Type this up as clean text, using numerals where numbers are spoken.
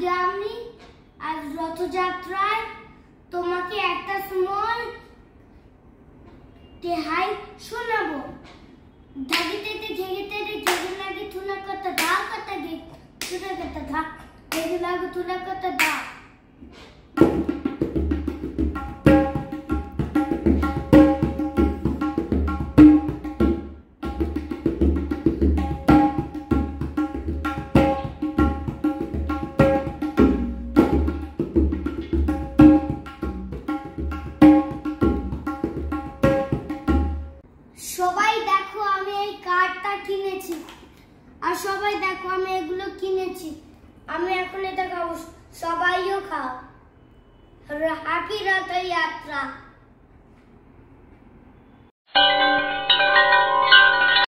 আজকে আমি আজ রথযাত্রায় তোমাকে একটা স্মল তেহাই শোনাবো। ধাগিতে ঝেগেতে ঝেগে লাগে থুনা করতে ধা করতে গে থুনা করতে ধা ঝেগে লাগে থুনা করতে ধা। সবাই দেখো আমি এই কার্ডটা কিনেছি, আর সবাই দেখো আমি এগুলো কিনেছি। আমি এখন এটা খাবো, সবাইও খাও। হ্যাপি রথযাত্রা।